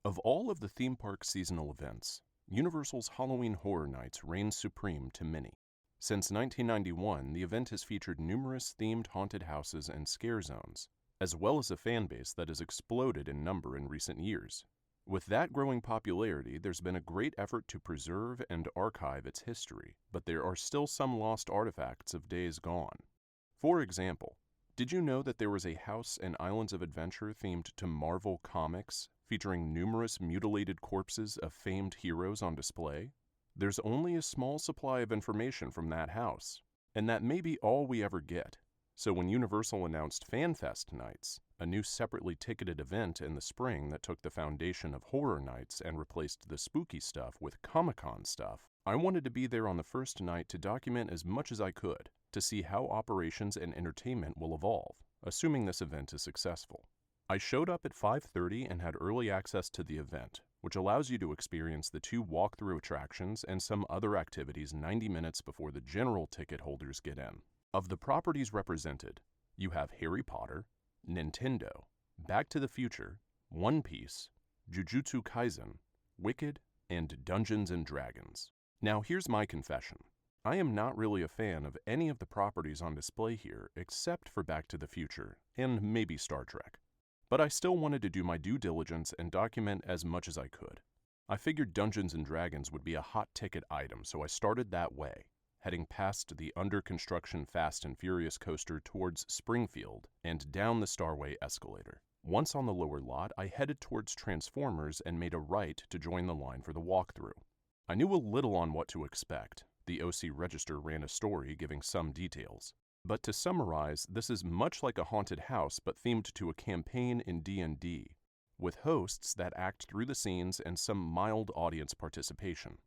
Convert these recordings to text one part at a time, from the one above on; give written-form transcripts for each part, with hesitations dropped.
Of all of the theme park seasonal events, Universal's Halloween Horror Nights reigns supreme to many. Since 1991, the event has featured numerous themed haunted houses and scare zones, as well as a fan base that has exploded in number in recent years. With that growing popularity, there's been a great effort to preserve and archive its history, but there are still some lost artifacts of days gone. For example, did you know that there was a house in Islands of Adventure themed to Marvel Comics, featuring numerous mutilated corpses of famed heroes on display? There's only a small supply of information from that house, and that may be all we ever get. So when Universal announced FanFest Nights, a new separately ticketed event in the spring that took the foundation of Horror Nights and replaced the spooky stuff with Comic-Con stuff, I wanted to be there on the first night to document as much as I could, to see how operations and entertainment will evolve, assuming this event is successful. I showed up at 5:30 and had early access to the event, which allows you to experience the 2 walkthrough attractions and some other activities 90 minutes before the general ticket holders get in. Of the properties represented, you have Harry Potter, Nintendo, Back to the Future, One Piece, Jujutsu Kaisen, Wicked, and Dungeons & Dragons. Now here's my confession. I am not really a fan of any of the properties on display here except for Back to the Future and maybe Star Trek. But I still wanted to do my due diligence and document as much as I could. I figured Dungeons & Dragons would be a hot ticket item, so I started that way, heading past the under-construction Fast and Furious coaster towards Springfield and down the Starway escalator. Once on the lower lot, I headed towards Transformers and made a right to join the line for the walkthrough. I knew a little on what to expect. The OC Register ran a story giving some details. But to summarize, this is much like a haunted house but themed to a campaign in D&D, with hosts that act through the scenes and some mild audience participation.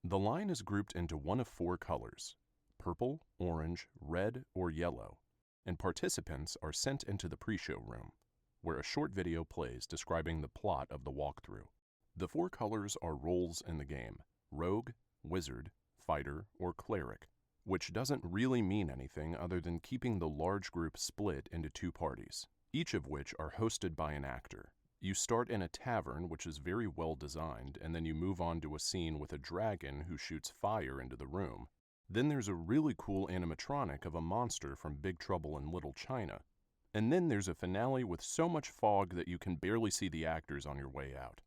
The line is grouped into one of 4 colors: purple, orange, red, or yellow, and participants are sent into the pre-show room, where a short video plays describing the plot of the walkthrough. The 4 colors are roles in the game: rogue, wizard, fighter, or cleric, which doesn't really mean anything other than keeping the large group split into 2 parties, each of which are hosted by an actor. You start in a tavern, which is very well designed, and then you move on to a scene with a dragon who shoots fire into the room. Then there's a really cool animatronic of a monster from Big Trouble in Little China. And then there's a finale with so much fog that you can barely see the actors on your way out.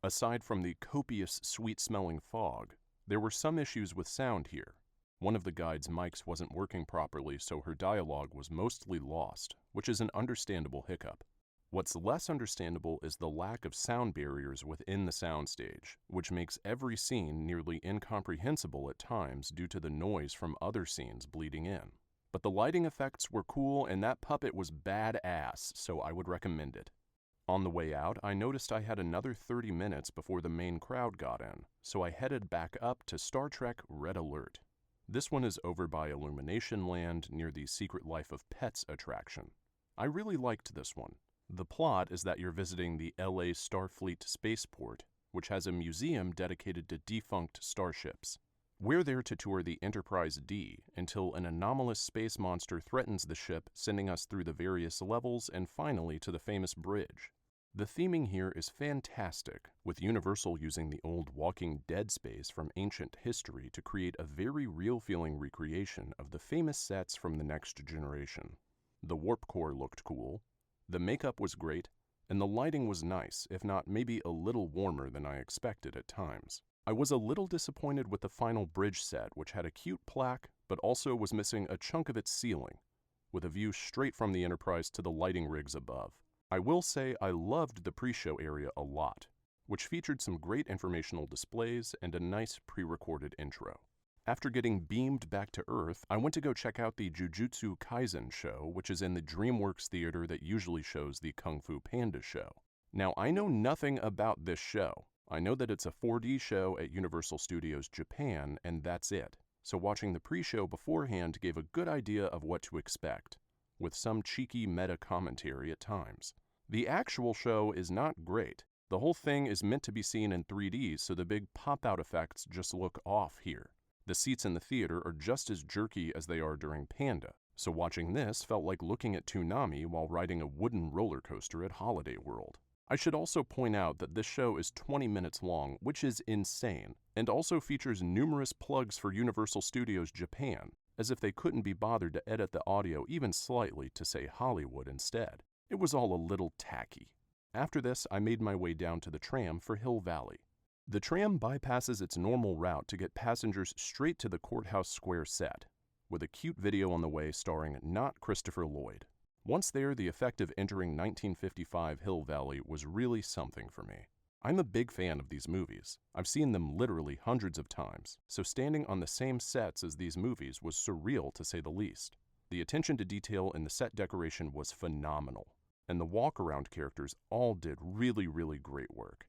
Aside from the copious, sweet-smelling fog, there were some issues with sound here. One of the guide's mics wasn't working properly, so her dialogue was mostly lost, which is an understandable hiccup. What's less understandable is the lack of sound barriers within the soundstage, which makes every scene nearly incomprehensible at times due to the noise from other scenes bleeding in. But the lighting effects were cool and that puppet was badass, so I would recommend it. On the way out, I noticed I had another 30 minutes before the main crowd got in, so I headed back up to Star Trek Red Alert. This one is over by Illumination Land near the Secret Life of Pets attraction. I really liked this one. The plot is that you're visiting the LA Starfleet spaceport, which has a museum dedicated to defunct starships. We're there to tour the Enterprise D until an anomalous space monster threatens the ship, sending us through the various levels and finally to the famous bridge. The theming here is fantastic, with Universal using the old Walking Dead space from ancient history to create a very real-feeling recreation of the famous sets from the Next Generation. The warp core looked cool, the makeup was great, and the lighting was nice, if not maybe a little warmer than I expected at times. I was a little disappointed with the final bridge set, which had a cute plaque, but also was missing a chunk of its ceiling, with a view straight from the Enterprise to the lighting rigs above. I will say I loved the pre-show area a lot, which featured some great informational displays and a nice pre-recorded intro. After getting beamed back to Earth, I went to go check out the Jujutsu Kaisen show, which is in the DreamWorks theater that usually shows the Kung Fu Panda show. Now, I know nothing about this show. I know that it's a 4D show at Universal Studios Japan, and that's it. So watching the pre-show beforehand gave a good idea of what to expect, with some cheeky meta commentary at times. The actual show is not great. The whole thing is meant to be seen in 3D, so the big pop-out effects just look off here. The seats in the theater are just as jerky as they are during Panda, so watching this felt like looking at Toonami while riding a wooden roller coaster at Holiday World. I should also point out that this show is 20 minutes long, which is insane, and also features numerous plugs for Universal Studios Japan, as if they couldn't be bothered to edit the audio even slightly to say Hollywood instead. It was all a little tacky. After this, I made my way down to the tram for Hill Valley. The tram bypasses its normal route to get passengers straight to the Courthouse Square set, with a cute video on the way starring not Christopher Lloyd. Once there, the effect of entering 1955 Hill Valley was really something for me. I'm a big fan of these movies. I've seen them literally hundreds of times, so standing on the same sets as these movies was surreal to say the least. The attention to detail in the set decoration was phenomenal, and the walk-around characters all did really, really great work.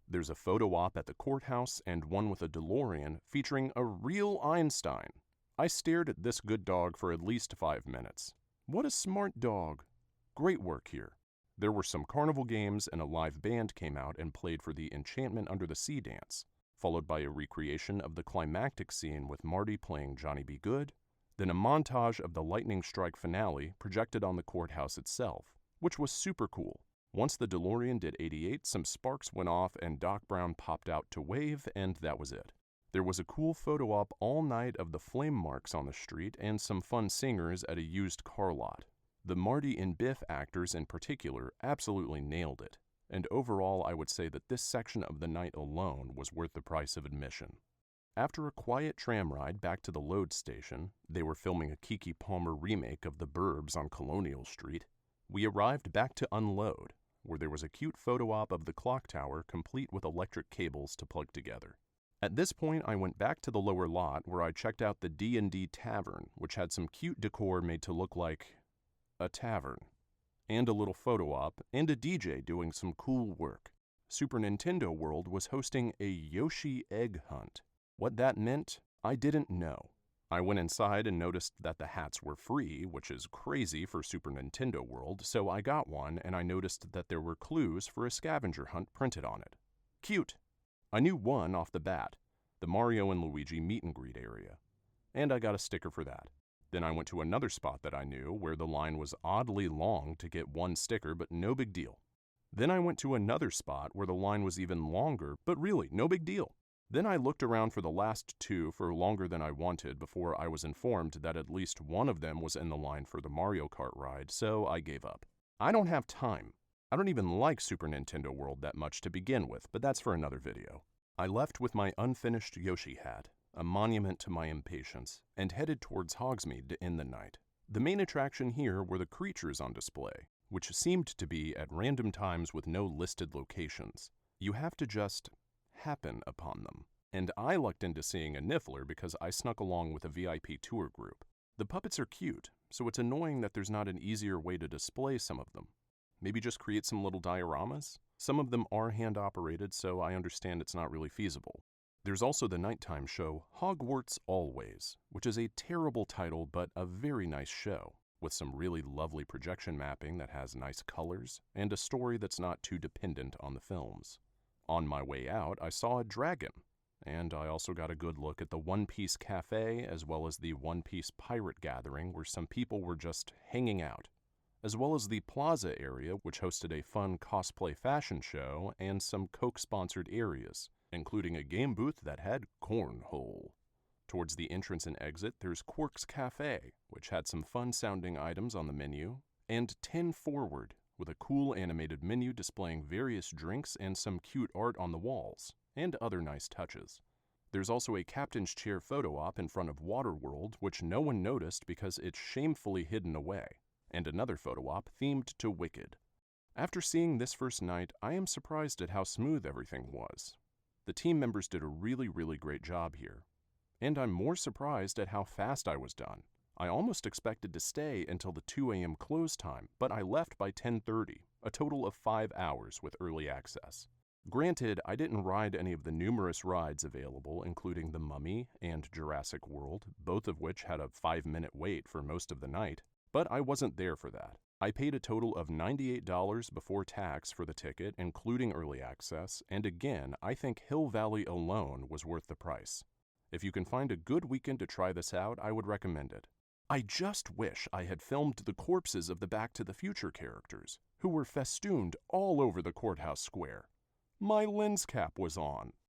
There's a photo op at the courthouse and one with a DeLorean featuring a real Einstein. I stared at this good dog for at least 5 minutes. What a smart dog. Great work here. There were some carnival games and a live band came out and played for the Enchantment Under the Sea dance, followed by a recreation of the climactic scene with Marty playing Johnny B. Goode, then a montage of the lightning strike finale projected on the courthouse itself, which was super cool. Once the DeLorean did 88, some sparks went off and Doc Brown popped out to wave, and that was it. There was a cool photo op all night of the flame marks on the street and some fun singers at a used car lot. The Marty and Biff actors in particular absolutely nailed it, and overall I would say that this section of the night alone was worth the price of admission. After a quiet tram ride back to the load station, they were filming a Keke Palmer remake of The Burbs on Colonial Street, we arrived back to unload, where there was a cute photo op of the clock tower complete with electric cables to plug together. At this point, I went back to the lower lot where I checked out the D&D Tavern, which had some cute decor made to look like a tavern, and a little photo op, and a DJ doing some cool work. Super Nintendo World was hosting a Yoshi egg hunt. What that meant, I didn't know. I went inside and noticed that the hats were free, which is crazy for Super Nintendo World, so I got one and I noticed that there were clues for a scavenger hunt printed on it. Cute! I knew one off the bat, the Mario and Luigi meet and greet area, and I got a sticker for that. Then I went to another spot that I knew where the line was oddly long to get one sticker, but no big deal. Then I went to another spot where the line was even longer, but really no big deal. Then I looked around for the last two for longer than I wanted before I was informed that at least one of them was in the line for the Mario Kart ride, so I gave up. I don't have time. I don't even like Super Nintendo World that much to begin with, but that's for another video. I left with my unfinished Yoshi hat, a monument to my impatience, and headed towards Hogsmeade to end the night. The main attraction here were the creatures on display, which seemed to be at random times with no listed locations. You have to just happen upon them. And I lucked into seeing a Niffler because I snuck along with a VIP tour group. The puppets are cute, so it's annoying that there's not an easier way to display some of them. Maybe just create some little dioramas? Some of them are hand-operated, so I understand it's not really feasible. There's also the nighttime show Hogwarts Always, which is a terrible title but a very nice show, with some really lovely projection mapping that has nice colors, and a story that's not too dependent on the films. On my way out, I saw a dragon, and I also got a good look at the One Piece Cafe as well as the One Piece Pirate Gathering where some people were just hanging out, as well as the Plaza area which hosted a fun cosplay fashion show and some Coke-sponsored areas, including a game booth that had cornhole. Towards the entrance and exit, there's Quark's Cafe, which had some fun-sounding items on the menu, and 10 Forward, with a cool animated menu displaying various drinks and some cute art on the walls, and other nice touches. There's also a captain's chair photo op in front of Waterworld, which no one noticed because it's shamefully hidden away, and another photo op themed to Wicked. After seeing this first night, I am surprised at how smooth everything was. The team members did a really, really great job here. And I'm more surprised at how fast I was done. I almost expected to stay until the 2 a.m. close time, but I left by 10:30, a total of 5 hours with early access. Granted, I didn't ride any of the numerous rides available, including The Mummy and Jurassic World, both of which had a 5-minute wait for most of the night, but I wasn't there for that. I paid a total of $98 before tax for the ticket, including early access, and again, I think Hill Valley alone was worth the price. If you can find a good weekend to try this out, I would recommend it. I just wish I had filmed the corpses of the Back to the Future characters. who were festooned all over the courthouse square. My lens cap was on.